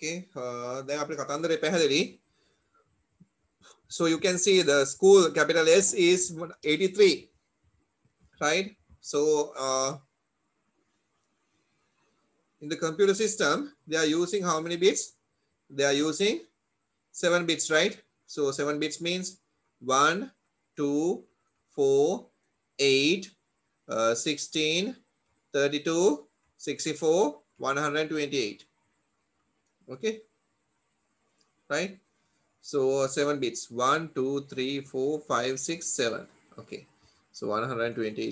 okay දැන් අපේ කතන්දරේ පැහැදිලි. So you can see the school capital S is 83, right? So in the computer system they are using how many bits? They are using 7 bits, right? So 7 bits means 1 2 4 8 16 32 64 128. Okay, right? So 7 bits 1 2 3 4 5 6 7. Okay, so 120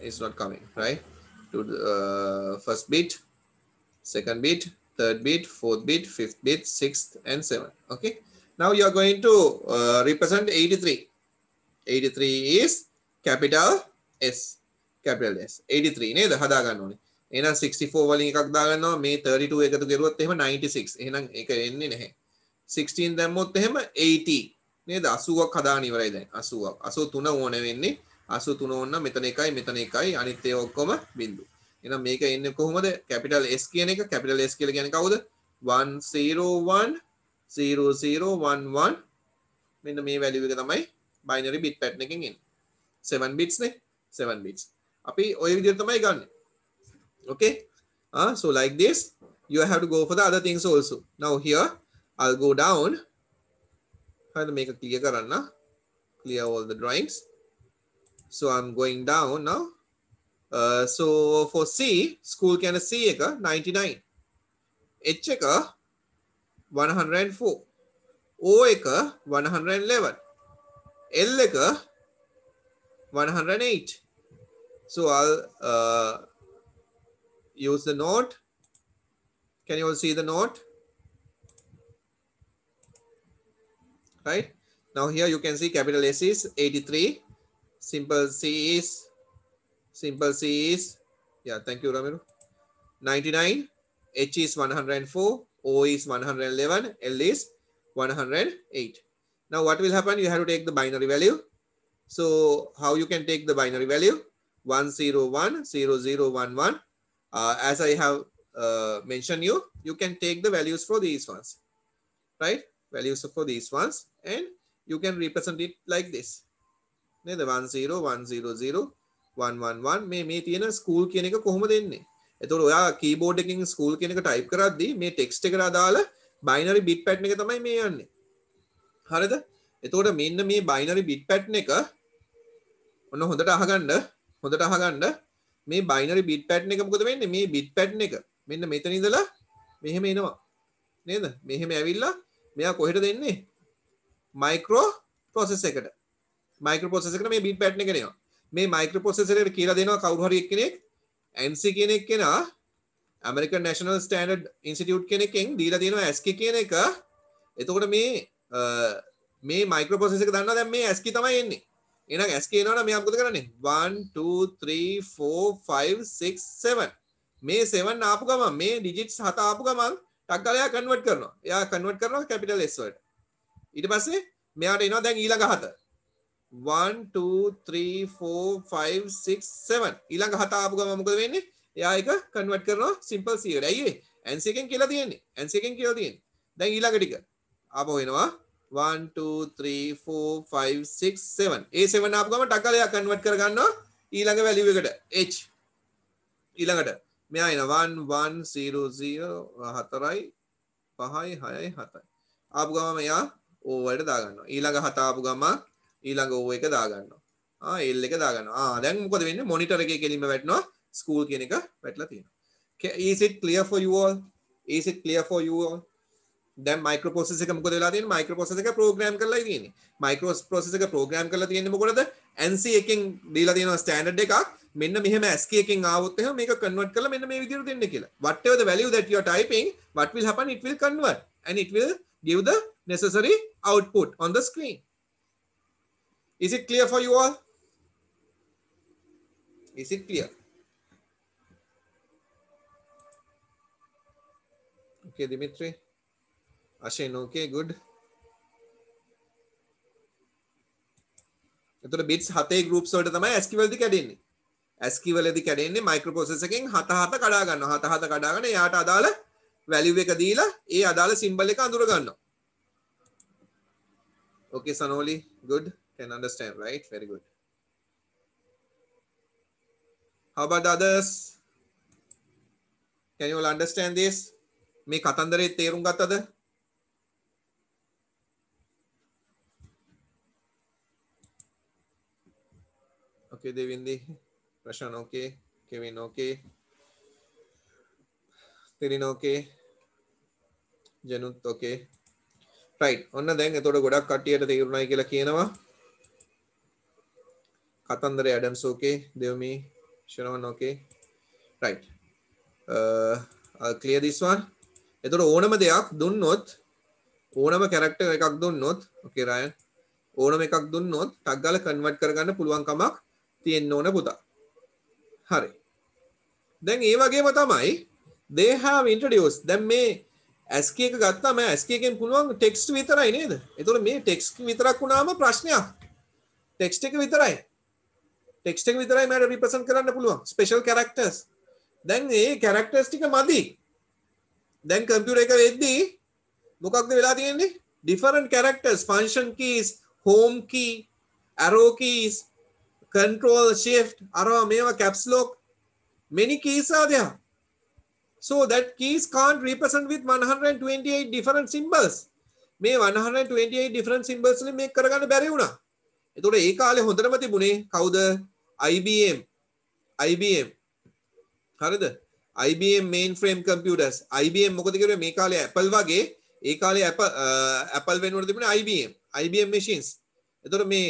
is not coming, right? To the first bit, second bit, third bit, fourth bit, fifth bit, sixth and seventh. Okay, now you are going to represent 83. 83 is capital S, capital S. 83 නේද හදා ගන්න ඕනේ. එහෙනම් 64 වලින් එකක් දාගන්නවා, මේ 32 එකතු කරුවොත් එහෙම 96. එහෙනම් ඒක එන්නේ නැහැ. 16 දැම්මොත් එහෙම 80 නේද? 80ක් හදාගෙන ඉවරයි දැන්. 80ක් 83 ඕනේ වෙන්නේ. 83 ඕන නම් මෙතන එකයි මෙතන එකයි අනිත් ඒවා ඔක්කොම බිංදු. එහෙනම් මේක එන්නේ කොහොමද? capital S කියන එක. capital S කියලා කියන්නේ කවුද? 101 0011 මෙන්න මේ වැලියු එක තමයි binary bit pattern එකෙන් එන්නේ. 7 bits නේ. 7 bits. අපි ওই විදිහට තමයි ගන්නෙ. Okay? So like this you have to go for the other things also. Now here I'll go down. I'll make a clear karana. Clear all the drawings. So I'm going down now. So for C, school can C eka 99. H eka 104. O eka 111. L eka 108. So I'll use the note. Can you all see the note? Right now here you can see capital S is 83, simple C is yeah, thank you Ramiro, 99, H is 104, O is 111, L is 108. Now what will happen? You have to take the binary value. So how you can take the binary value? 1010011. As I have mentioned you can take the values for these ones, right? Values for these ones, and you can represent it like this. The 1010011 මේ තියෙන school කියන එක කොහොමද එන්නේ? එතකොට ඔයා keyboard එකකින් school කියන එක ටයිප් කරද්දී මේ ටෙක්ස්ට් එකට අදාළ බයිනරි බිට් පැටර්න් එක තමයි මේ යන්නේ. හරිද? එතකොට මෙන්න මේ බයිනරි බිට් පැටර්න් එක ඔන්න හොඳට අහගන්න. මේ බයිනරි බිට් පැටර්න් එක මොකද වෙන්නේ? මේ බිට් පැටර්න් එක මෙන්න මෙතන ඉඳලා මෙහෙම එනවා. නේද? මෙහෙම ඇවිල්ලා මෙයා කොහෙට දෙන්නේ? මයික්‍රෝ ප්‍රොසෙසර් එකට. මයික්‍රෝ ප්‍රොසෙසර් එකට මේ බිට් පැටර්න් එක එනවා. මේ මයික්‍රෝ ප්‍රොසෙසර් එකට කියලා දෙනවා කවුරු හරි එක්කෙනෙක් NC කියන එක්කෙනා American National Standard Institute කෙනෙක්ගෙන් දීලා දෙනවා ASCII කියන එක. එතකොට මේ මයික්‍රෝ ප්‍රොසෙසර් එක දන්නවා දැන් මේ ASCII තමයි එන්නේ. එහෙනම් ASCII එනවනම් මෙයා මොකද කරන්නේ? 1 2 3 4 5 6 7 මේ 7 ආපු ගමන් මේ ඩිජිට්ස් 7 ආපු ගමන් ටක් ගාලා එයා කන්වර්ට් කරනවා. එයා කන්වර්ට් කරනවා කැපිටල් S වලට. ඊට පස්සේ මෙයාට එනවා දැන් ඊළඟ 7. 1 2 3 4 5 6 7 ඊළඟ 7 ආපු ගමන් මොකද වෙන්නේ? එයා ඒක කන්වර්ට් කරනවා සිම්පල් C එකට. ඇයි ඒ? ANSI එකෙන් කියලා තියෙන්නේ. ANSI එකෙන් කියලා තියෙන්නේ. දැන් ඊළඟ ටික ආපහු එනවා 1 2 3 4 5 6 7 ඒ 7 ආපු ගමන් ටක් ගාලා එයා කන්වර්ට් කර ගන්නවා ඊළඟ වැලියු එකට H. ඊළඟට මෙයා එන 1 1 0 0 4යි 5යි 6යි 7යි ආපු ගමන් මෙයා O වලට දා ගන්නවා. ඊළඟ 7 ආපු ගමන් ඊළඟ O එක දා ගන්නවා. L එක දා ගන්නවා. දැන් මොකද වෙන්නේ? මොනිටර් එකේ කෙලින්ම වැටෙනවා ස්කූල් කියන එක වැටලා තියෙනවා. Is it clear for you all? Is it clear for you all? දැන් මයික්‍රෝ ප්‍රොසෙසර් එක මොකද වෙලා තියෙන්නේ? මයික්‍රෝ ප්‍රොසෙසර් එක ප්‍රෝග්‍රෑම් කරලා තියෙන්නේ. මයික්‍රෝ ප්‍රොසෙසර් එක ප්‍රෝග්‍රෑම් කරලා තියෙන්නේ මොකටද? ANSI එකෙන් දීලා තියෙනවා ස්ටෑන්ඩඩ් එකක්. මෙන්න මෙහෙම ASCII එකෙන් ආවොත් එහෙම මේක කන්වර්ට් කරලා මෙන්න මේ විදිහට දෙන්න කියලා. Whatever the value that you are typing, what will happen? It will convert and it will give the necessary output on the screen. Is it clear for you all? Is it clear? Okay, Dimitri. Ashin, okay, good. එතකොට bits 7 groups වලට තමයි ASCII වලදී කැඩෙන්නේ. ASCII වලදී කැඩෙන්නේ microprocessor එකෙන් 7 කඩා ගන්නවා. 7 කඩාගෙන එයාට අදාළ value එක දීලා ඒ අදාළ symbol එක අඳුර ගන්නවා. Okay Sanoli, good, can understand, right? Very good. How about the others? Can you all understand this? මේ කතන්දරේ තේරුම් ගත්තද? Okay Devindi, Prashan okay, Kevin okay, Tirin okay, Janut okay. Right. ඔන්න දැන් එතකොට ගොඩක් කට්ටියට තේරුණායි කියලා කියනවා. කතන්දරේ Adam's okay, දෙවමි ශරවණ okay. Right. I'll clear this one. එතකොට ඕනම දෙයක් දුන්නොත් ඕනම character එකක් දුන්නොත් okay Ryan. ඕනම එකක් දුන්නොත් ටග් ගාලා convert කරගන්න පුළුවන් කමක් තියෙන්න ඕන පුතා. හරි. දැන් ඒ වගේම තමයි they have introduced දැන් මේ ASCII එක ගත්තාම ASCII එකෙන් පුළුවන් ටෙක්ස්ට් විතරයි නේද? ඒතකොට මේ ටෙක්ස්ට් විතරක් වුණාම ප්‍රශ්නයක්. ටෙක්ස්ට් එක විතරයි. ටෙක්ස්ට් එක විතරයි මට රිප්‍රසන්ට් කරන්න පුළුවන්. Special characters. දැන් මේ කැරක්ටර්ස් ටික මදි. දැන් කම්පියුටර් එක වෙද්දී මොකක්ද වෙලා තියෙන්නේ? different characters, function keys, home key, arrow keys, control shift, arrow මේවා caps lock, many keys are there. So that keys can't represent with 128 different symbols. මේ 128 different symbols වලින් මේක කරගන්න බැරි වුණා. එතකොට ඒ කාලේ හොඳටම තිබුණේ කවුද? IBM. හරිද? IBM mainframe computers. IBM මොකද කරුවේ මේ කාලේ Apple වගේ ඒ කාලේ Apple වෙනුවට තිබුණේ IBM machines. එතකොට මේ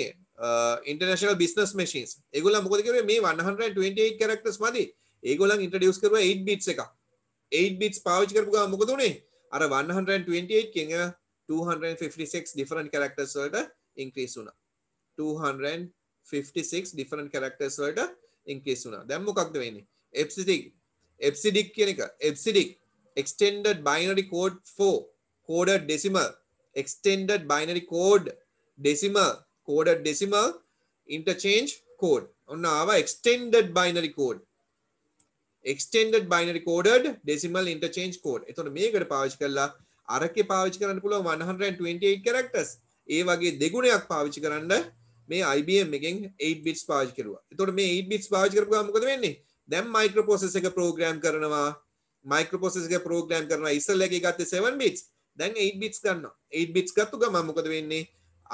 international business machines. ඒගොල්ලෝ මොකද කරුවේ මේ 128 characters මදි. ඒගොල්ලන් introduce කරුවා 8 bits එකක්. 8 bits පාවිච්චි කරපු ගමන් මොකද උනේ? අර 128 කින් 256 different characters වලට increase වුණා. 256 different characters වලට increase වුණා. දැන් මොකක්ද වෙන්නේ? EBCDIC කියන එක. EBCDIC extended binary code for coded decimal, extended binary code decimal, coded decimal interchange code. ඔන්න ආවා extended binary code. extended binary coded decimal interchange code. එතකොට මේකට පාවිච්චි කරලා අරකේ පාවිච්චි කරන්න පුළුවන් 128 characters. ඒ වගේ දෙගුණයක් පාවිච්චි කරන්න මේ IBM එකෙන් 8 bits පාවිච්චි කරුවා. එතකොට මේ 8 bits පාවිච්චි කරපුවාම මොකද වෙන්නේ? දැන් microprocessor එක program කරනවා. microprocessor එක program කරනවා. ඉස්සෙල්ලා එකේ ගත්තේ 7 bits. දැන් 8 bits ගන්නවා. 8 bits ගත්ත ගමන් මොකද වෙන්නේ?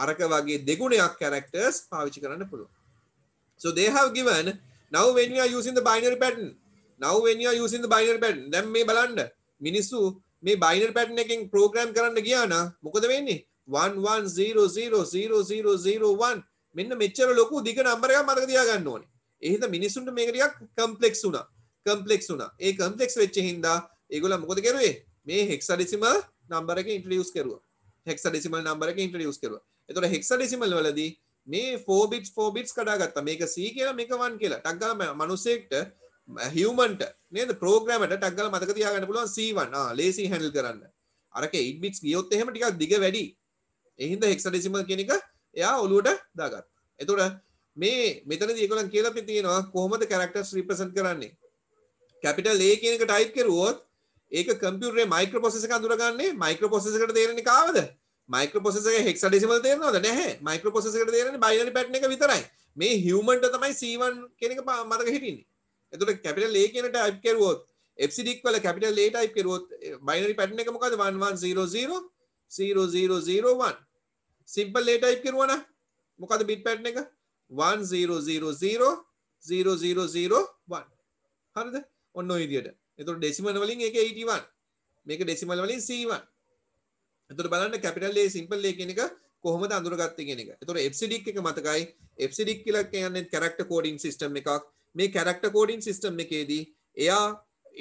අරක වගේ දෙගුණයක් characters පාවිච්චි කරන්න පුළුවන්. So they have given now when you are using the binary pattern. දැන් මේ බලන්න මිනිස්සු මේ binary pattern එකෙන් program කරන්න ගියා නම් මොකද වෙන්නේ? 11000001 මෙන්න මෙච්චර ලොකු දිග නම්බර් එකක් මතක තියාගන්න ඕනේ. ඒ හින්දා මිනිස්සුන්ට මේක ටිකක් කම්ප්ලෙක්ස් වුණා. ඒ කම්ප්ලෙක්ස් වෙච්ච හින්දා ඒගොල්ලෝ මොකද කරුවේ? මේ hexadecimal නම්බර් එක ඉන්ට්‍රොඩියුස් කරුවා. එතකොට hexadecimal වලදී මේ 4 bits කඩාගත්තා. මේක C කියලා මේක 1 කියලා. ටක් ගාලා මිනිස්සෙක්ට humanට නේද ප්‍රෝග්‍රෑමරට ටක් ගාලා මතක තියාගන්න පුළුවන් C1. ලේසි හැන්ඩල් කරන්න. අරක 8 bits ගියොත් එහෙම ටිකක් දිග වැඩි. ඒ හින්දා hexadecimal කියන එක එයා ඔලුවට දාගත්තා. එතකොට මේ මෙතනදී ඒගොල්ලන් කියලා තියෙනවා කොහොමද characters represent කරන්නේ. capital A කියන එක type කරුවොත් ඒක කම්පියුටරේ මයික්‍රෝප්‍රොසෙසර් එක අඳුරගන්නේ මයික්‍රෝප්‍රොසෙසර් එකට තේරෙන්නේ කාවද? මයික්‍රෝප්‍රොසෙසර් එකේ hexadecimal තේරෙනවද? නැහැ. මයික්‍රෝප්‍රොසෙසර් එකට තේරෙන්නේ binary pattern එක විතරයි. මේ human ට තමයි C1 කියන එක මතක හිටින්නේ. එතකොට capital A කියන type කරුවොත් EBCDIC වල capital A type කරුවොත් binary pattern එක මොකද්ද? 11000001. simple A type කරුවා නම් මොකද්ද bit pattern එක? 10000001. හරිද? ඔන්න ඔය විදියට. එතකොට decimal වලින් ඒක 81. මේක decimal වලින් C1. එතකොට බලන්න capital A simple A කියන එක කොහොමද අඳුරගත්තේ කියන එක. එතකොට EBCDIC එක මතකයි. EBCDIC කියලා කියන්නේ character coding system එකක්. මේ character coding system එකේදී එයා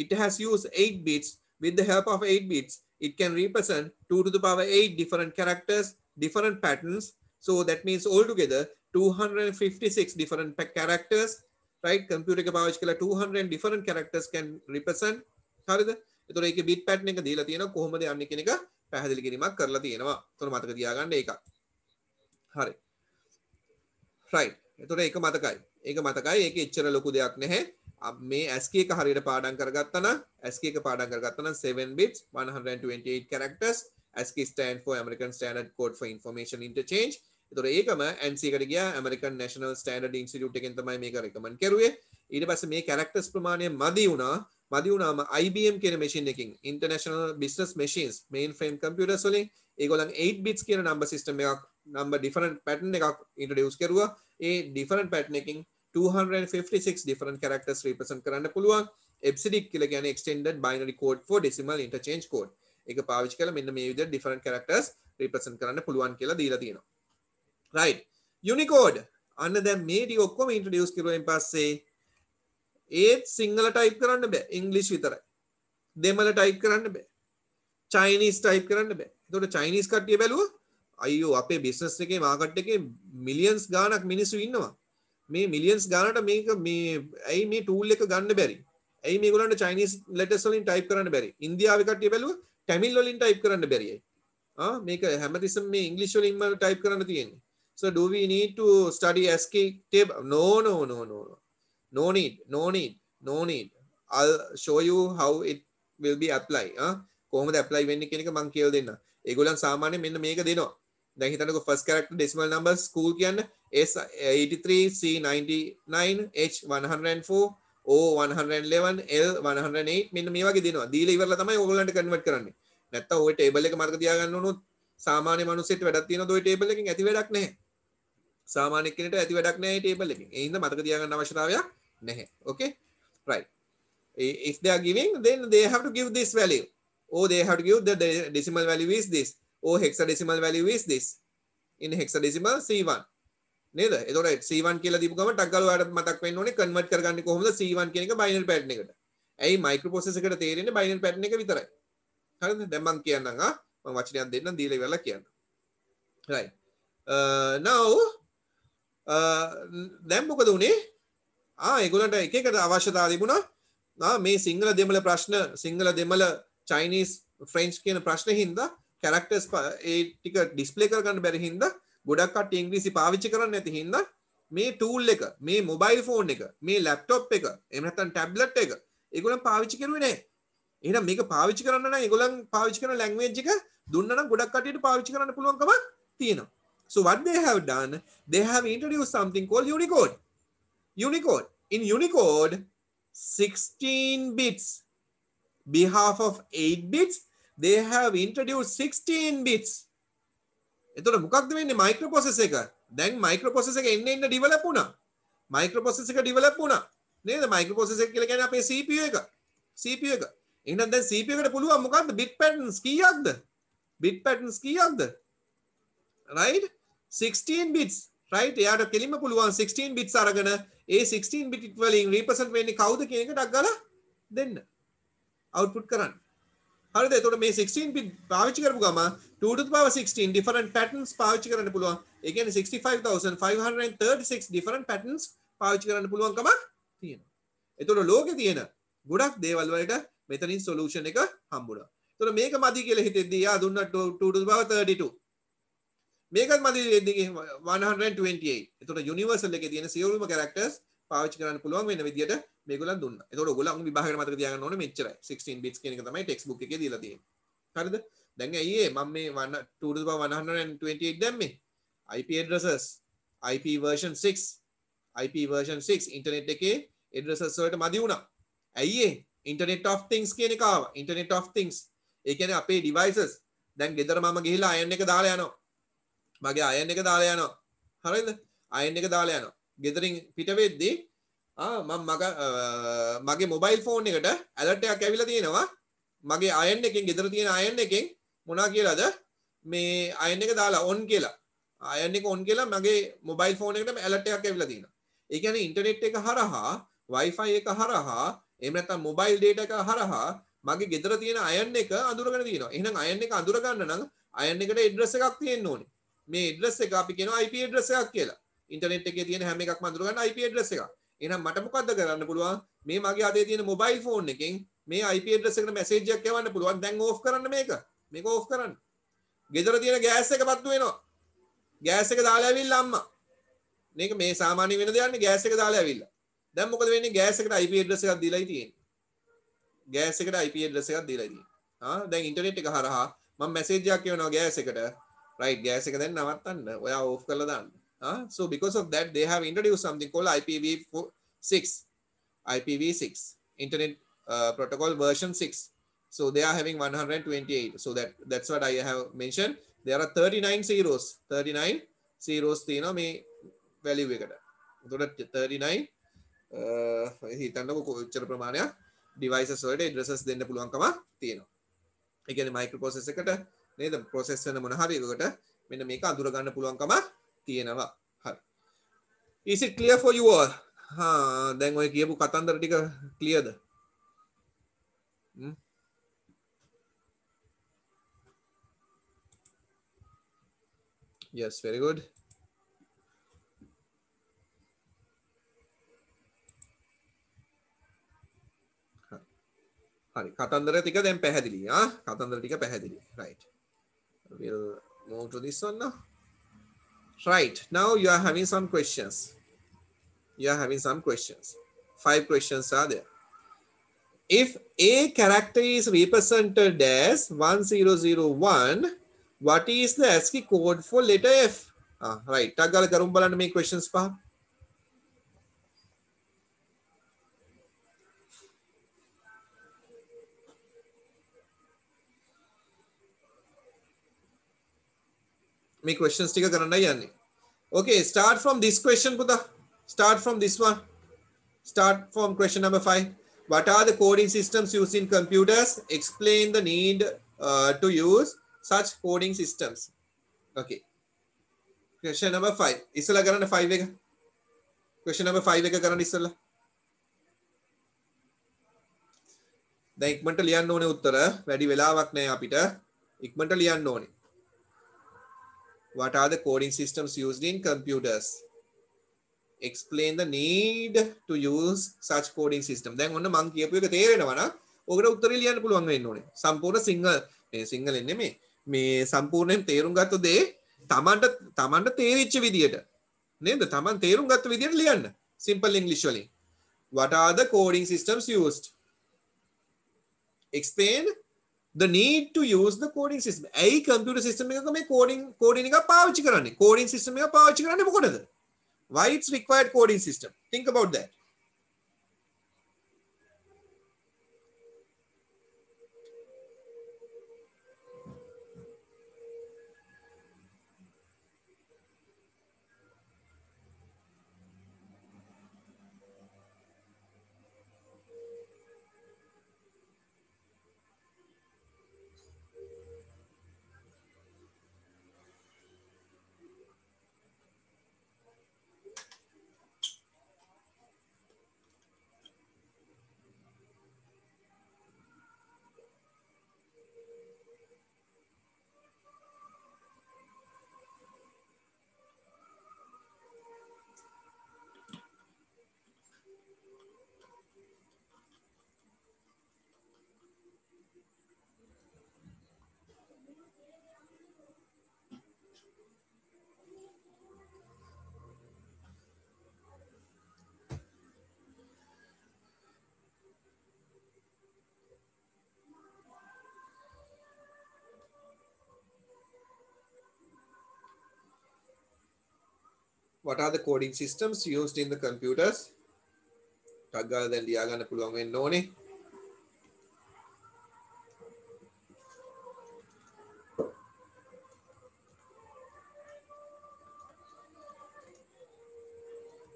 it has used 8 bits. With the help of 8 bits it can represent 2 to the power 8 different characters, different patterns. So that means altogether 256 different characters, right? Computer එක පාවිච්චි කරලා 200 different characters can represent. හරිද? එතකොට ඒකේ bit pattern එක දීලා තියෙනවා කොහොමද යන්නේ කියන එක පැහැදිලි කිරීමක් කරලා තියෙනවා. එතකොට මතක තියාගන්න ඒක. හරි. right. එතකොට ඒක මතකයි. ඒක එච්චර ලොකු දෙයක් නැහැ. මේ ASCII එක හරියට පාඩම් කරගත්තා නම් ASCII එක පාඩම් කරගත්තා නම් 7 bits 128 characters. ASCII stand for American Standard Code for Information Interchange. ඒතොර ඒකම ANSI එකට ගියා American National Standard Institute එකෙන් තමයි මේක රෙකමන්ඩ් කරුවේ. ඊට පස්සේ මේ characters ප්‍රමාණය මදි වුණාම IBM කියන machine එකකින් International Business Machines mainframe computers වලින් ඒගොල්ලන් 8 bits කියන number system එකක් number different pattern එකක් introduce කරුවා. ඒ different pattern එකකින් 256 different characters represent කරන්න පුළුවන්. EBCDIC කියලා කියන්නේ extended binary code for decimal interchange code. ඒක පාවිච්චි කරලා මෙන්න මේ විදිහට different characters represent කරන්න පුළුවන් කියලා දීලා තියෙනවා. right. Unicode අන්න දැන් මේ ටික ඔක්කොම introduce කරුවෙන් පස්සේ ඒත් සිංහල type කරන්න බෑ. English විතරයි. දෙමළ type කරන්න බෑ. Chinese type කරන්න බෑ. ඒතකොට Chinese කට්ටිය බැලුවා අයියෝ අපේ business එකේ market එකේ millions ගාණක් මිනිස්සු ඉන්නවා. මේ මිලියන්ස් ගානට මේක මේ ඇයි මේ ටූල් එක ගන්න බැරි? ඇයි මේගොල්ලන්ට චයිනීස් ලෙටර්ස් වලින් ටයිප් කරන්න බැරි? ඉන්දියාවේ කට්ටිය බැලුවා ටැමිල් වලින් ටයිප් කරන්න බැරි ඇයි? මේක හැමතිස්සෙම මේ ඉංග්‍රීසි වලින්ම ටයිප් කරන්න තියෙන්නේ. So do we need to study ASCII table? No need. I'll show you how it will be apply. කොහොමද apply වෙන්නේ කියන එක මම කියලා දෙන්න. ඒගොල්ලන් සාමාන්‍යයෙන් මෙන්න මේක දෙනවා. දැන් හිතන්නකෝ first character decimal numbers school කියන්නේ S83 C99 H104 O111 L108 මෙන්න මේ වගේ දෙනවා. දීලා ඉවරලා තමයි ඕගොල්ලන්ට කන්වර්ට් කරන්නේ. නැත්තම් ওই ටේබල් එක මාර්ක තියාගන්න උනොත් සාමාන්‍ය මිනිස්සුන්ට වැඩක් තියෙනවද ওই ටේබල් එකකින්? ඇති වැඩක් නැහැ. සාමාන්‍ය කෙනෙකුට ඇති වැඩක් නැහැ මේ ටේබල් එකකින්. ඒ හින්දා මතක තියාගන්න අවශ්‍යතාවයක් නැහැ. Okay? Right. If they are giving, then they have to give this value. Or they have to give the decimal value is this. Or hexadecimal value is this. In hexadecimal C1. නේද? එතකොට C1 කියලා දීපු ගමන් ටක් ගාලා ඔයාලට මතක් වෙන්න ඕනේ කන්වර්ට් කරගන්නේ කොහොමද C1 කියන එක බයිනරි පැටර්න් එකට. ඇයි මයික්‍රෝප්‍රොසෙසර් එකට තේරෙන්නේ බයිනරි පැටර්න් එක විතරයි. හරිද? දැන් මම කියන්නම් මම වචනයක් දෙන්නම් දීලා ඉවරලා කියන්න. right. Now දැන් මොකද උනේ? ඒගොල්ලන්ට එක එකට අවශ්‍යතාවය තිබුණා. මේ සිංහල දෙමළ ප්‍රශ්න සිංහල දෙමළ චයිනීස් ෆ්‍රෙන්ච් කියන ප්‍රශ්න හින්දා characters ඒ ටික ඩිස්ප්ලේ කරගන්න බැරි හින්දා ගොඩක් කට්ටිය ඉංග්‍රීසි පාවිච්චි කරන්නේ නැති හින්දා මේ ටූල් එක මේ මොබයිල් ෆෝන් එක මේ ලැප්ටොප් එක එහෙම නැත්නම් ටැබ්ලට් එක ඒගොල්ලන් පාවිච්චි කරුවේ නැහැ. එහෙනම් මේක පාවිච්චි කරන්න නම් ඒගොල්ලන් පාවිච්චි කරන ලැන්ග්වේජ් එක දුන්නා නම් ගොඩක් කට්ටියට පාවිච්චි කරන්න පුළුවන්කම තියෙනවා. So what they have done, they have introduced something called Unicode. In Unicode 16 bits behalf of 8 bits they have introduced 16 bits. එතකොට මොකක්ද වෙන්නේ මයික්‍රෝප්‍රොසෙසර් එක? දැන් මයික්‍රෝප්‍රොසෙසර් එක එන්න ඩිවෙලොප් වුණා. මයික්‍රෝප්‍රොසෙසර් එක ඩිවෙලොප් වුණා. නේද? මයික්‍රෝප්‍රොසෙසර් එක කියලා කියන්නේ අපේ CPU එක. එහෙනම් දැන් CPU එකට පුළුවන් මොකද්ද? bit patterns කීයක්ද? Right? 16 bits. Right? එයාට කෙලින්ම පුළුවන් 16 bits අරගෙන ඒ 16 bit වලින් represent වෙන්නේ කවුද කියන එක ටක් ගාලා දෙන්න. output කරන්න. හරිද? එතකොට මේ 16 bit පාවිච්චි කරපු ගම 2 to the power 16 different patterns පාවිච්චි කරන්න පුළුවන්. ඒ කියන්නේ 65536 different patterns පාවිච්චි කරන්න පුළුවන්කම තියෙනවා. එතකොට ලෝකේ තියෙන ගොඩක් දේවල් වලට මෙතනින් solution එක හම්බුණා. එතකොට මේක මදි කියලා හිතෙද්දී යා දුන්න 2 to the power 32. මේකත් මදි වෙද්දී 128. එතකොට universal එකේ තියෙන සියලුම characters පාවිච්චි කරන්න පුළුවන් වෙන විදියට මේගොල්ලන් දුන්නා. එතකොට ඔයගොල්ලෝ විභාගයට මතක තියාගන්න ඕනේ මෙච්චරයි. 16 bits කියන එක තමයි text book එකේ දීලා තියෙන්නේ. හරිද? දැන් ඇයි මම මේ 2 to the power 128 දැම්මේ? IP addresses, IP version 6 internet එකේ addresses වලට මදි වුණා. ඇයි internet of things කියන එක ආවා. internet of things. ඒ කියන්නේ අපේ devices. දැන් ගෙදර මම ගිහිල්ලා iron එක දාලා යනවා. මගේ iron එක දාලා යනවා. හරිද? iron එක දාලා යනවා. ගෙදරින් පිට වෙද්දී මගේ මොබයිල් ෆෝන් එකට ඇලර්ට් එකක් ඇවිල්ලා තියෙනවා. මගේ අයන් එකෙන් ගෙදර තියෙන අයන් එකෙන් මොනවා කියලාද මේ අයන් එක දාලා ඔන් කියලා. අයන් එක ඔන් කියලා මගේ මොබයිල් ෆෝන් එකට ඇලර්ට් එකක් ඇවිල්ලා තියෙනවා. ඒ කියන්නේ ඉන්ටර්නෙට් එක හරහා Wi-Fi එක හරහා එහෙම නැත්නම් මොබයිල් data එක හරහා මගේ ගෙදර තියෙන අයන් එක අඳුරගෙන තියෙනවා. එහෙනම් අයන් එක අඳුර ගන්න නම් අයන් එකට ඇඩ්‍රස් එකක් තියෙන්න ඕනේ. මේ ඇඩ්‍රස් එක අපි කියනවා IP ඇඩ්‍රස් එකක් කියලා. ඉන්ටර්නෙට් එකේ තියෙන හැම එකක්ම අඳුර ගන්න IP ඇඩ්‍රස් එකක්. එහෙනම් මට මොකද්ද කරන්න පුළුවන්? මේ මගේ අතේ තියෙන මොබයිල් ෆෝන් එකෙන් මේ IP ඇඩ්‍රස් එකට මැසේජ් එකක් යවන්න පුළුවන්. දැන් ඕෆ් කරන්න මේක. මේක ඕෆ් කරන්න. ගෙදර තියෙන ගෑස් එක පත්තු වෙනවා. ගෑස් එක දාලා ඇවිල්ලා අම්මා. මේක මේ සාමාන්‍ය වෙන දෙයක් නේ ගෑස් එක දාලා ඇවිල්ලා. දැන් මොකද වෙන්නේ ගෑස් එකට IP address එකක් දීලායි තියෙන්නේ ගෑස් එකට IP address එකක් දීලා තියෙන්නේ දැන් ඉන්ටර්නෙට් එක හරහා මම මැසේජ් එකක් කියවනවා ගෑස් එකට right ගෑස් එක දැන් නවත්තන්න ඔයා ඕෆ් කරලා දාන්න so because of that they have introduced something called IPv6 internet protocol version 6 so they are having 128 so that's what I have mentioned there are 39 zeros තියෙනවා මේ value එකට එතකොට 39 හිතන්නකො කොච්චර ප්‍රමාණයක් devices වලට addresses දෙන්න පුළුවන්කම තියෙනවා ඒ කියන්නේ micro processor එකට නේද process වෙන මොන හරි එකකට මෙන්න මේක අඳුර ගන්න පුළුවන්කම තියෙනවා හරි is it clear for you all දැන් ඔය කියපු කතන්දර ටික clearද yes very good හරි කතන්දර ටික දැන් පැහැදිලි කතන්දර ටික පැහැදිලි right we'll move to this one now right now you are having some questions 5 questions are there if a character is represented as 1001 what is the ASCII code for letter F right ටග්ගල කරුම් බලන්න මේ questions පහ මේ questions ටික කරන්නයි යන්නේ okay start from this question පුතා start from this one start from question number 5 what are the coding systems used in computers explain the need to use such coding systems okay question number 5 ඉස්සලා කරන්න 5 එක question number 5 එක කරන්න ඉස්සලා දැන් ඉක්මනට ලියන්න ඕනේ උත්තර වැඩි වෙලාවක් නැහැ අපිට ඉක්මනට ලියන්න ඕනේ what are the coding systems used in computers explain the need to use such coding system දැන් ඔන්න මං කියපු එක තේරෙනවා නම් ඔකට උත්තරේ ලියන්න පුළුවන් වෙන්න ඕනේ සම්පූර්ණ සිංහලෙන් නෙමෙයි මේ සම්පූර්ණයෙන් තේරුම් ගත්ත දේ තමන්ට තේරිච්ච විදියට නේද තමන් තේරුම් ගත්ත විදියට ලියන්න simple english වලින් what are the coding systems used explain the need to use the coding system ඇයි computer system එකක මේ coding එක පාවිච්චි කරන්නේ coding system එක පාවිච්චි කරන්නේ මොකටද why it's required coding system think about that what are the coding systems used in the computers ටක් ගාලා දැන් ලියා ගන්න පුළුවන් වෙන්න ඕනේ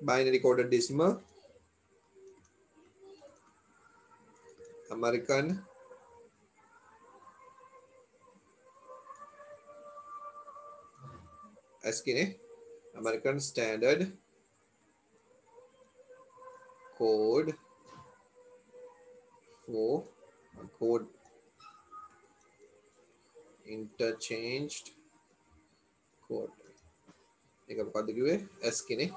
binary coded decimal American ASCII ne American Standard Code for code interchanged code එක මොකක්ද කිව්වේ ASCII ne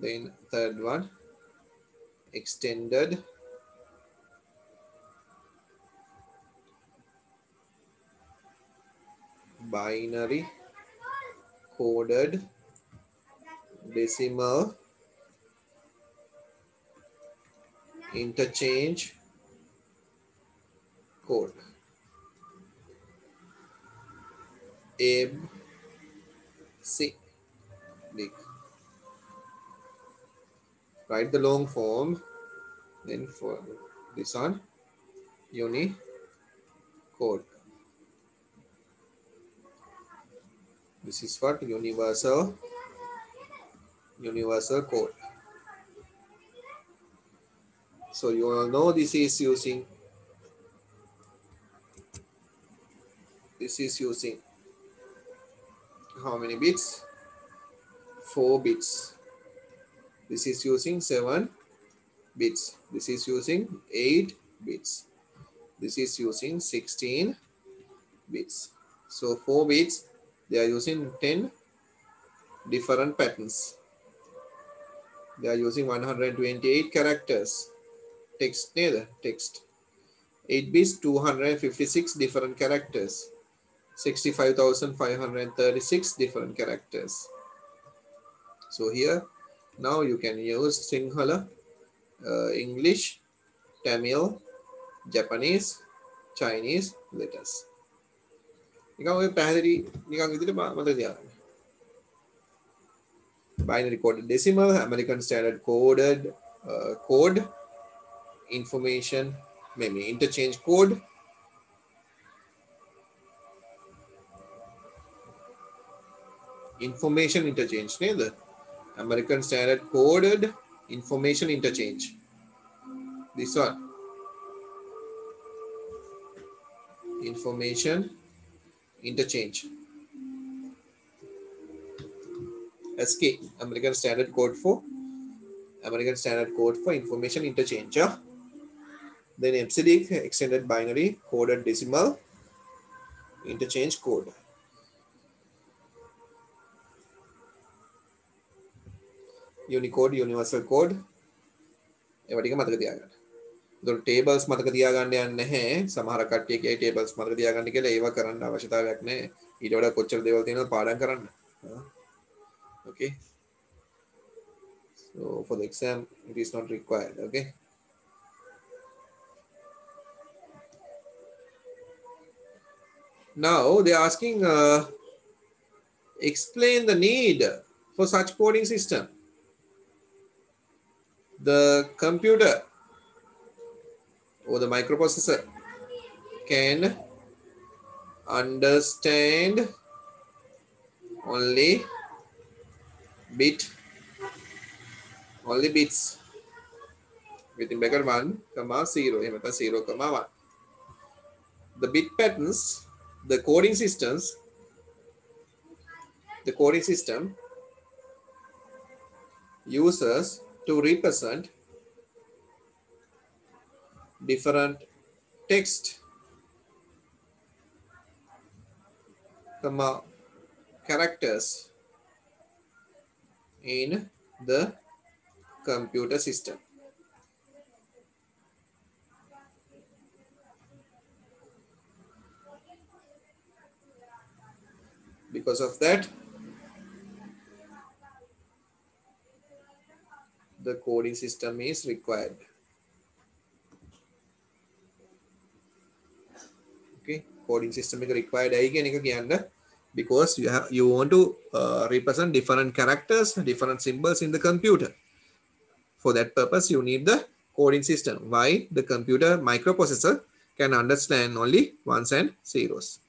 then third one extended binary coded decimal interchange code. A C big. Write the long form. Then for this one, Unicode. This is what universal code. So you all know this is using how many bits? 4 bits. This is using 7 bits. This is using 8 bits. This is using 16 bits. So 4 bits, they are using 10 different patterns. They are using 128 characters. Text neither text. 8 bits, 256 different characters. 65,536 different characters. So here now you can use Sinhala, English, Tamil, Japanese, Chinese letters. Binary coded decimal, American Standard coded code, information, maybe interchange code, information interchange, neither American Standard coded information interchange. This one, information interchange. SK, American Standard code for information interchange. Then EBCDIC, extended binary coded decimal interchange code. Unicode, universal code. ඒවා ටික මතක තියාගන්න. ඒතකොට tables මතක තියාගන්න යන්නේ නැහැ. සමහර කට්ටිය කියයි tables මතක තියාගන්න කියලා ඒවා කරන්න අවශ්‍යතාවයක් නැහැ. ඊට වඩා කොච්චර දේවල් තියෙනවද පාඩම් කරන්න. Okay. So for the exam it is not required. Okay. Now they are asking explain the need for such coding system. The computer or the microprocessor can understand only bits within bracket 1, 0, 0, 1. The bit patterns, the coding system uses to represent different text, characters in the computer system. Because of that, the coding system is required. Okay, coding system is required because you want to represent different characters, different symbols in the computer. For that purpose, you need the coding system. Why? The computer microprocessor can understand only ones and zeros.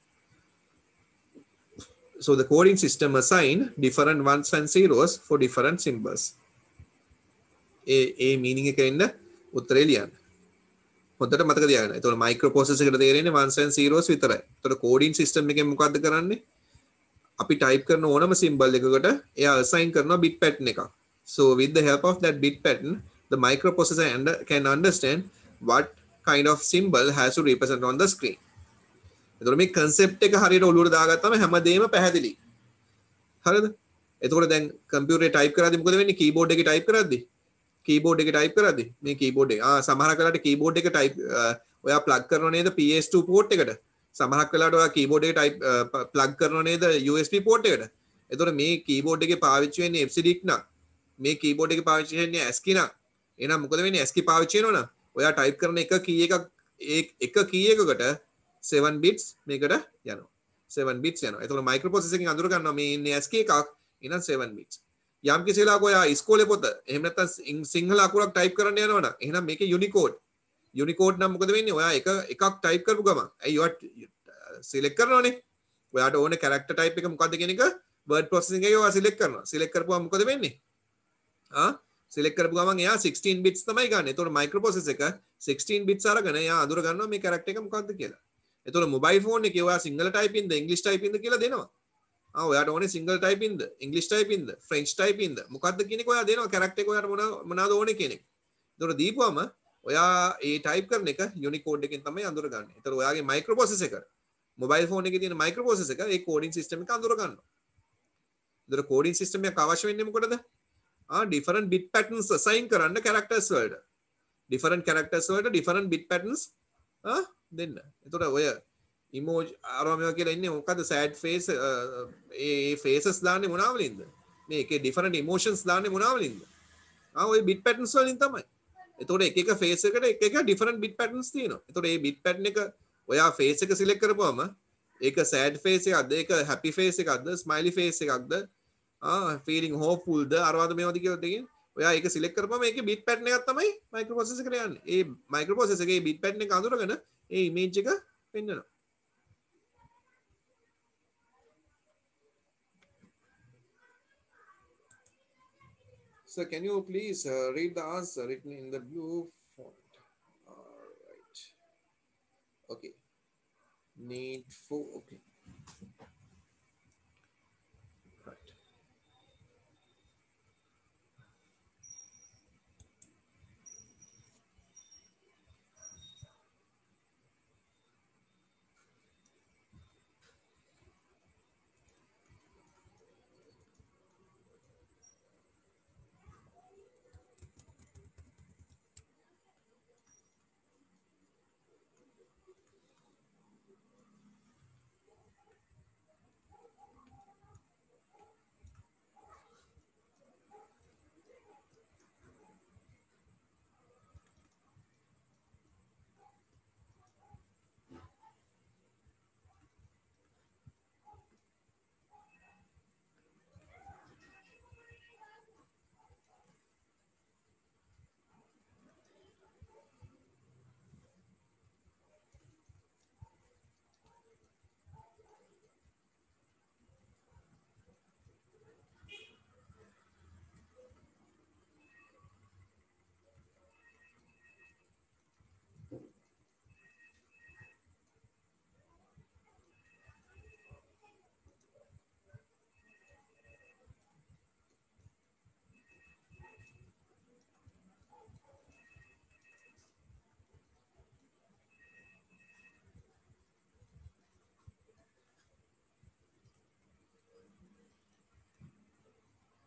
So the coding system assign different ones and zeros for different symbols. A meaning එක ඉන්න උත්තරේ ලියන්න. හොඳට මතක තියාගන්න. ඒතකොට microprocessor එකට තේරෙන්නේ ones and zeros විතරයි. ඒතකොට coding system එකෙන් මොකද්ද කරන්නේ? අපි type කරන ඕනම symbol එකකට එයා assign කරනවා bit pattern එකක්. So with the help of that bit pattern, the microprocessor can understand what kind of symbol has to represent on the screen. එතකොට මේ concept එක හරියට ඔලුවට දාගත්තම හැමදේම පැහැදිලි. හරිද? එතකොට දැන් කම්පියුටරේ type කරද්දි මොකද වෙන්නේ? keyboard එකේ type කරද්දි මේ keyboard එක සමහරක් වෙලාවට keyboard එක type ඔයා plug කරනව නේද PS2 port එකට. සමහරක් වෙලාවට ඔයා keyboard එක type plug කරනව නේද USB port එකට. එතකොට මේ keyboard එකේ පාවිච්චි වෙන්නේ EBCDIC නම් මේ keyboard එකේ පාවිච්චි වෙන්නේ ASCII නම් එහෙනම් මොකද වෙන්නේ ASCII පාවිච්චි වෙනවනම් ඔයා ටයිප් කරන එක කී එක කී එකකට 7 bits මේකට යනවා 7 bits යනවා. එතකොට මයික්‍රෝප්‍රොසෙසර් එකෙන් අඳුර ගන්නවා මේ ඉන්නේ ASCII එකක් එහෙනම් 7 bits. යම් කිසි වෙලාවක ඔයා ඉස්කෝලේ පොත එහෙම නැත්නම් සිංහල අකුරක් ටයිප් කරන්න යනවනම් එහෙනම් මේකේ යුනිකෝඩ් නම් මොකද වෙන්නේ? ඔයා එකක් ටයිප් කරපු ගමන් ඇයි ඔයා සිලෙක්ට් කරනවනේ. ඔයාට ඕනේ කැරක්ටර් ටයිප් එක මොකද්ද කියන එක වර්ඩ් ප්‍රොසෙසිං එකේ ඔයා සිලෙක්ට් කරනවා. සිලෙක්ට් කරපුවම මොකද වෙන්නේ? සිලෙක්ට් කරපු ගමන් එයා 16 bits තමයි ගන්න. එතකොට මයික්‍රෝප්‍රොසෙසර් එක 16 bits අරගෙන එයා අඳුර ගන්නවා මේ කැරක්ටර් එක මොකද්ද කියලා. එතකොට මොබයිල් ෆෝන් එකේ ඔයා සිංහල ටයිපින්ද ඉංග්‍රීසි ටයිපින්ද කියලා දෙනවා. ඔයාට ඕනේ සිංගල් ටයිපින්ද ඉංග්‍රීසි ටයිපින්ද ෆ්‍රෙන්ච් ටයිපින්ද මොකද්ද කියන එක ඔයා දෙනවා කැරක්ටර් එක ඔයාට මොනවාද ඕනේ කියන එක. එතකොට දීපුවම ඔයා ඒ ටයිප් කරන එක යුනිකෝඩ් එකෙන් තමයි අඳුරගන්නේ. එතකොට ඔයාගේ මයික්‍රෝප්‍රොසෙසර් එක මොබයිල් ෆෝන් එකේ තියෙන මයික්‍රෝප්‍රොසෙසර් එක ඒ කෝඩින් සිස්ටම් එක අඳුර ගන්නවා. එතකොට කෝඩින් සිස්ටම් එක අවශ්‍ය වෙන්නේ මොකටද? different bit patterns assign කරන්න characters වලට. different characters වලට different bit patterns දෙන්න. එතකොට ඔය emoji අරම මේවා කියලා ඉන්නේ මොකද්ද sad face ඒ faces දාන්නේ මොනවා වලින්ද? මේකේ different emotions දාන්නේ මොනවා වලින්ද? ඔය bit patterns වලින් තමයි. එතකොට එක face එකට එක different bit patterns තියෙනවා. එතකොට මේ bit pattern එක ඔයා face එක select කරපුවම ඒක sad face එකක්ද ඒක happy face එකක්ද smiley face එකක්ද feeling hopeful ද අරවද මේවද කියලා දෙකින් ඔයා ඒක select කරපුවම ඒකේ bit pattern එකක් තමයි microprocessor එකට යන්නේ. ඒ microprocessor එකේ bit pattern එක අඳුරගෙන ඒ image එක පෙන්වනවා. So can you please read the answer written in the blue font? All right. Okay. Need for okay. Right.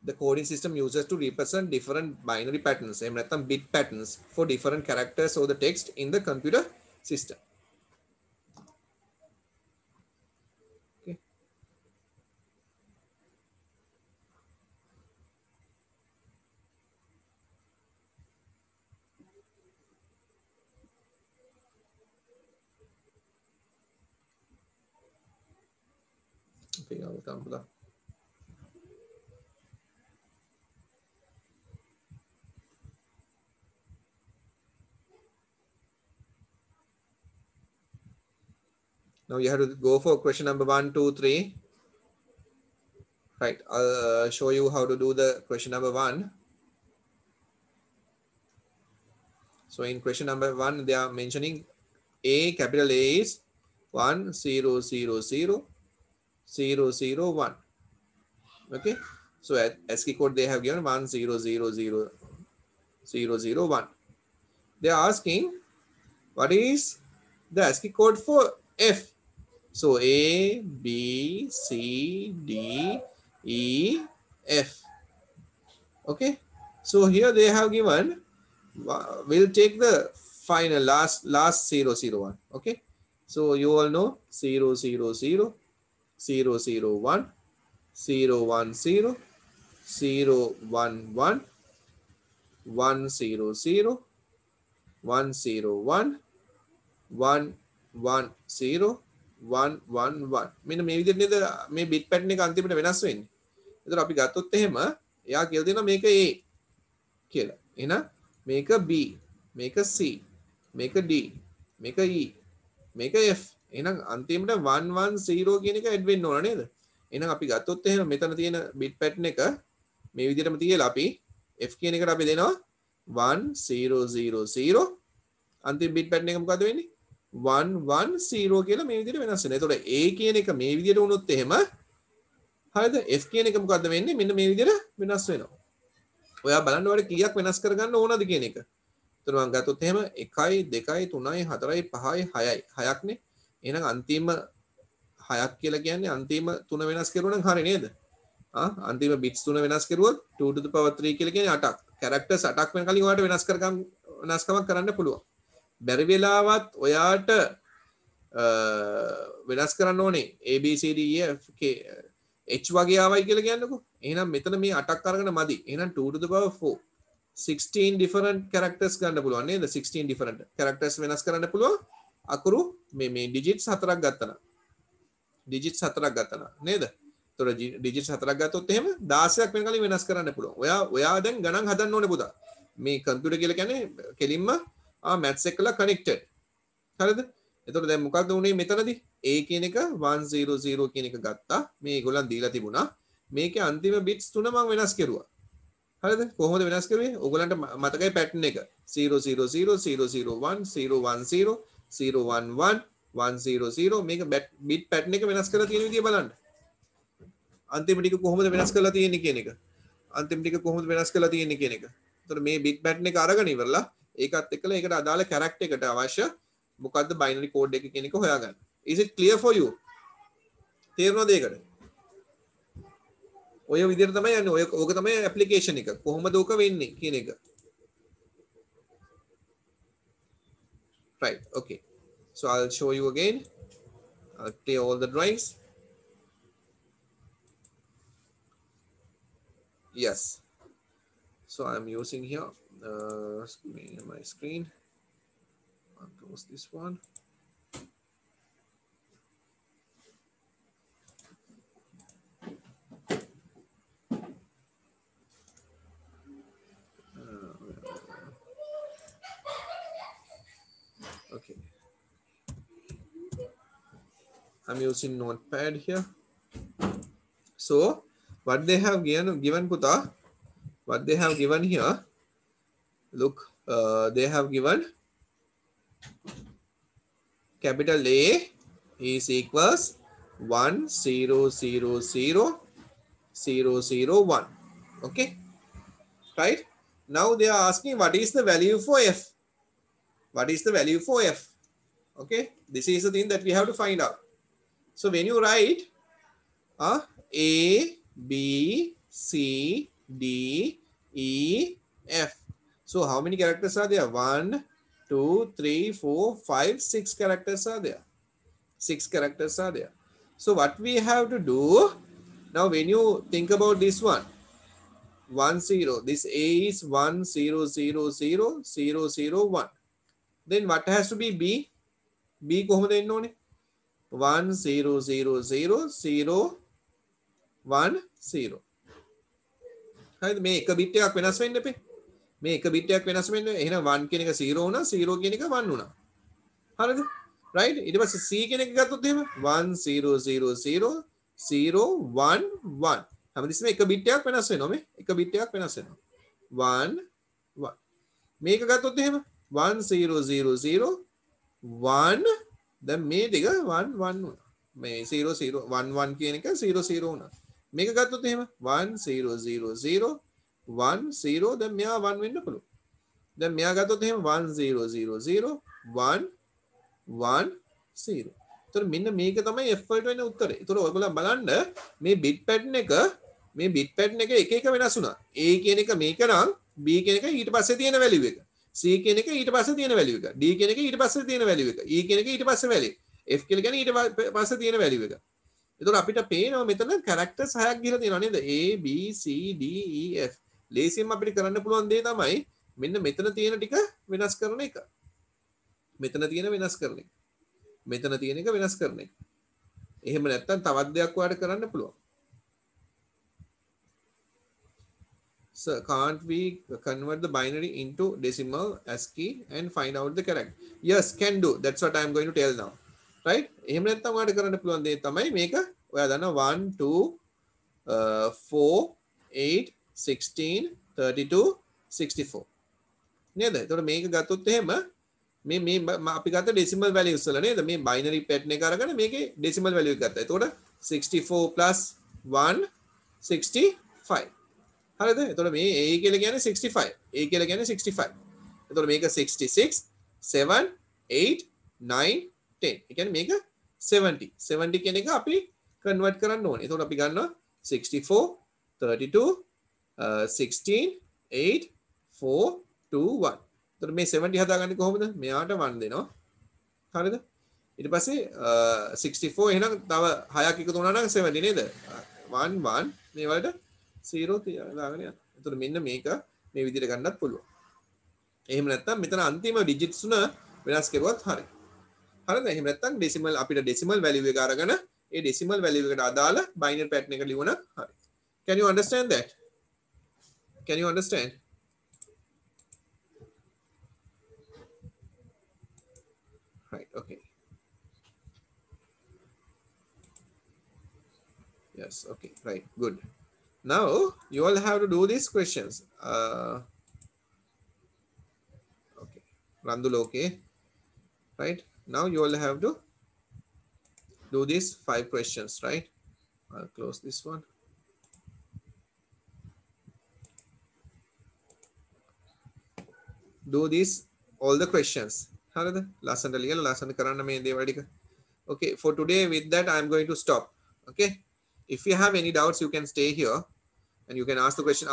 The coding system uses to represent different binary patterns එහෙම නැත්නම් bit patterns for different characters or the text in the computer system. Okay. Okay, I will come to that. Now you have to go for question number 1, 2, 3. Right, I'll show you how to do the question number 1. So in question number 1, they are mentioning A, capital A is 1, 0, 0, 0, 0, 0, 1. Okay, so at ASCII code they have given 1, 0, 0, 0, 0, 0, 1. They are asking what is the ASCII code for F. So A, B, C, D, E, F. Okay, so here they have given, we'll take the final last 0, 0, 1. Okay, so you all know 0, 0, 0, 0, 0, 1, 0, 1, 0, 0, 1, 1, 1, 0, 0, 1 0 1 1 1 0 1 1 1 මෙන්න මේ විදිහට නේද මේ bit pattern එක අන්තිමට වෙනස් වෙන්නේ. ඒතර අපි ගත්තොත් එහෙම එයා කියලා දෙනවා මේක A කියලා. එහෙනම් මේක B, මේක C, මේක D, මේක E, මේක F. එහෙනම් අන්තිමට 1 1 0 කියන එක ඇඩ් වෙන්න ඕන නේද? එහෙනම් අපි ගත්තොත් එහෙම මෙතන තියෙන බිට් පැටර්න් එක මේ විදිහටම තියලා අපි F කියන එකට අපි දෙනවා 1 0 0 0 අන්තිම බිට් පැටර්න් එක මොකද වෙන්නේ 1 1 0 කියලා මේ විදිහට වෙනස් වෙනවා. එතකොට A කියන එක මේ විදිහට වුණොත් එහෙම හරිද? F කියන එක මොකද්ද වෙන්නේ? මෙන්න මේ විදිහට වෙනස් වෙනවා. ඔයා බලන්න ඔයාලට කීයක් වෙනස් කරගන්න ඕනද කියන එක. එතකොට මම ගත්තොත් එහෙම 1 2 3 4 5 6යි 6ක්නේ. එහෙනම් අන්තිම 6ක් කියලා කියන්නේ අන්තිම 3 වෙනස් කරුවා නම් හරි නේද? අන්තිම බිට්ස් 3 වෙනස් කරුවොත් 2 to the power 3 කියලා කියන්නේ 8ක්. කැරක්ටර්ස් 8ක් වෙන කලින් ඔයාලට වෙනස්කමක් කරන්න පුළුවන්. බැරි වෙලාවත් ඔයාට වෙනස් කරන්න ඕනේ A B C D E F K H වගේ ආවයි කියලා කියන්නකෝ. එහෙනම් මෙතන මේ 8ක් අරගෙන මදි. එහෙනම් 2 to the power 4 16 different characters ගන්න පුළුවන් නේද? 16 different characters වෙනස් කරන්න පුළුවන්. අකුරු මේ digits 4ක් ගත්තා. digits 4ක් ගත්තා නේද? ඒතොර digits 4ක් ගත්තොත් එහෙම 16ක් වෙන කලින් වෙනස් කරන්න පුළුවන්. ඔයා දැන් ගණන් හදන්න ඕනේ පුතා. මේ කම්පියුටර් කියලා කියන්නේ කෙලින්ම maths එක්කලා connected. හරිද? එතකොට දැන් මොකක්ද උනේ මෙතනදී? A කියන එක 100 කියන එක ගත්තා. මේ ඒගොල්ලන් දීලා තිබුණා. මේකේ අන්තිම bits 3 මම වෙනස් කරුවා. හරිද? කොහොමද වෙනස් කරුවේ? ඕගොල්ලන්ට මතකයි pattern එක. 0 0 0 0 0 1 0 1 0 0 1 1 1 0 0 මේක bit pattern එක වෙනස් කරලා තියෙන විදිය බලන්න. අන්තිම ටික කොහොමද වෙනස් කරලා තියෙන්නේ කියන එක. අන්තිම ටික කොහොමද වෙනස් කරලා තියෙන්නේ කියන එක. එතකොට මේ bit pattern එක අරගෙන ඉවරලා ඒකත් එක්කලා ඒකට අදාළ character එකට අවශ්‍ය මොකද්ද binary code එක කියන එක හොයාගන්න. Is it clear for you? තේරුණාද ඒකට? ඔය විදිහට තමයි යන්නේ. ඕක තමයි application එක. කොහොමද ඕක වෙන්නේ කියන එක. Right. Okay. So I'll show you again. I'll clear all the drawings. Yes. So I'm using here my screen. I'll close this one. Okay. I'm using Notepad here. So what they have given Puta, what they have given here, look, they have given capital A is equals 1 0 0 0 0 0 1. Okay, right? Now they are asking what is the value for F. What is the value for F? Okay, this is the thing that we have to find out. So when you write A, B, C, D, E, F. So how many characters are there? 1, 2, 3, 4, 5, 6 characters are there. 6 characters are there. So what we have to do, now when you think about this one, 1, 0, this A is 1, 0, 0, 0, 0, 0, 1. Then what has to be B? B කොහොමද එන්න ඕනේ? 1 0 0 0 0 1 0. හරිද? මේ එක bit එකක් වෙනස් වෙන්න එපේ. මේ එක බිට් එකක් වෙනස් වෙන්න. එහෙනම් 1 කියන එක 0 වුණා, 0 කියන එක 1 වුණා. හරිද? right? ඊට පස්සේ C කියන එක ගත්තොත් එහෙම 1 0 0 0 0 1 1. හැමතිස්සෙම එක බිට් එකක් වෙනස් වෙනවා මේ. එක බිට් එකක් වෙනස් වෙනවා. 1 1. මේක ගත්තොත් එහෙම 1 0 0 0 1 දැන් මේ දෙක 1 1 වුණා. මේ 0 0 1 1 කියන එක 0 0 වුණා. මේක ගත්තොත් එහෙම 1 0 0 0 1 0 දැන් මෙයා 1 වෙන්න පුළුවන්. දැන් මෙයා ගත්තොත් එහෙම 1 0 0 0 1 1 0. එතකොට මෙන්න මේක තමයි F වලට වෙන උත්තරේ. එතකොට ඔයගොල්ලෝ බලන්න මේ බිට් පැටර්න් එක එක එක වෙනස් වුණා. A කියන එක මේක නම් B කියන එක ඊට පස්සේ තියෙන වැලියු එක. C කියන එක ඊට පස්සේ තියෙන වැලියු එක. D කියන එක ඊට පස්සේ තියෙන වැලියු එක. E කියන එක ඊට පස්සේ වැලියු. F කියලා කියන්නේ ඊට පස්සේ තියෙන වැලියු එක. එතකොට අපිට පේනවා මෙතන කැරක්ටර්ස් 6ක් ගිහලා තියෙනවා නේද? A B C D E F. ලේසියෙන් අපිට කරන්න පුළුවන් දේ තමයි මෙන්න මෙතන තියෙන ටික වෙනස් කරන එක. මෙතන තියෙන වෙනස් කරන එක. මෙතන තියෙන එක වෙනස් කරන එක. එහෙම නැත්නම් තවත් දෙයක් ඔයාලට කරන්න පුළුවන්. So can't we convert the binary into decimal ASCII and find out the correct? Yes, can do. That's what I am going to tell now. Right? එහෙම නැත්නම් ඔයාලට කරන්න පුළුවන් දේ තමයි මේක. ඔයා දන්නවා 1 2 4 8 16 32 64 නේද? එතකොට මේක ගත්තොත් එහෙම මේ අපි ගත්ත ඩෙසිමල් වැලියුස් වල නේද? මේ බයිනරි පැටර්න් එක අරගෙන මේකේ ඩෙසිමල් වැලියු එක ගත්තා. එතකොට 64 1 65. හරිද? එතකොට මේ a කියලා කියන්නේ 65. a කියලා කියන්නේ 65. එතකොට මේක 66 7 8 9 10. ඒ කියන්නේ මේක 70. 70 කියන එක අපි කන්වර්ට් කරන්න ඕනේ. එතකොට අපි ගන්නවා 64 32 16 8 4 2 1. එතකොට මේ 70 හදාගන්නේ කොහොමද? මෙයාට 1 දෙනවා. හරිද? ඊට පස්සේ 64 එහෙනම් තව 6ක් එකතු වුණා නම් 70 නේද? 1 1 මේ වලට 0 දාගෙන යනවා. එතකොට මෙන්න මේක මේ විදිහට ගන්නත් පුළුවන්. එහෙම නැත්නම් මෙතන අන්තිම ඩිජිට්ස් තුන වෙනස් කරුවත් හරියි. හරිද? එහෙම නැත්නම් ඩෙසිමල් අපිට ඩෙසිමල් වැලියු එක අරගෙන ඒ ඩෙසිමල් වැලියු එකට අදාළ බයිනරි පැටර්න් එක ලියුණත් හරියි. Can you understand that? Can you understand? Right, okay. Yes, okay, right, good. Now you all have to do these questions. Okay, Randul, okay, right? Now you all have to do these 5 questions, right? I'll close this one. Do these all the questions. හරිද? ලස්සනට ලියලා ලස්සනට කරන්න මේ දේවල් ටික. Okay, for today with that I am going to stop. Okay, if you have any doubts you can stay here and you can ask the question.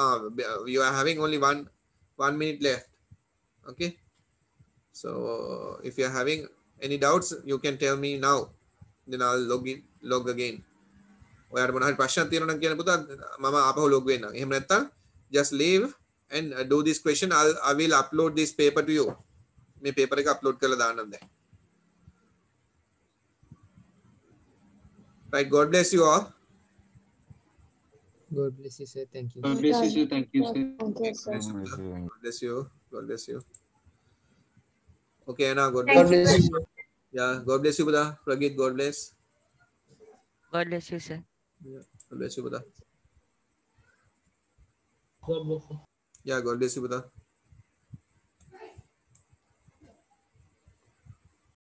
You are having only one minute left. Okay, so if you are having any doubts you can tell me now, then I'll log again. ඔයාලට මොනවා හරි ප්‍රශ්නක් තියෙනවා නම් කියන්න පුතා මම ආපහු log වෙන්නම්. එහෙම නැත්නම් just leave and do this question. I will upload this paper to you. මේ paper එක upload කරලා දාන්නම් දැන්. Right, God bless you all. God bless you, sir. Thank you. God bless you, thank you, sir. Okay, God bless you. God bless you. Okay, Anna, God God bless you. bless you. Yeah, God bless you, Buddha. Pragit, God bless. God bless you, sir. Yeah, God bless you, Buddha. God bless you. Yeah, God bless you, Buddha.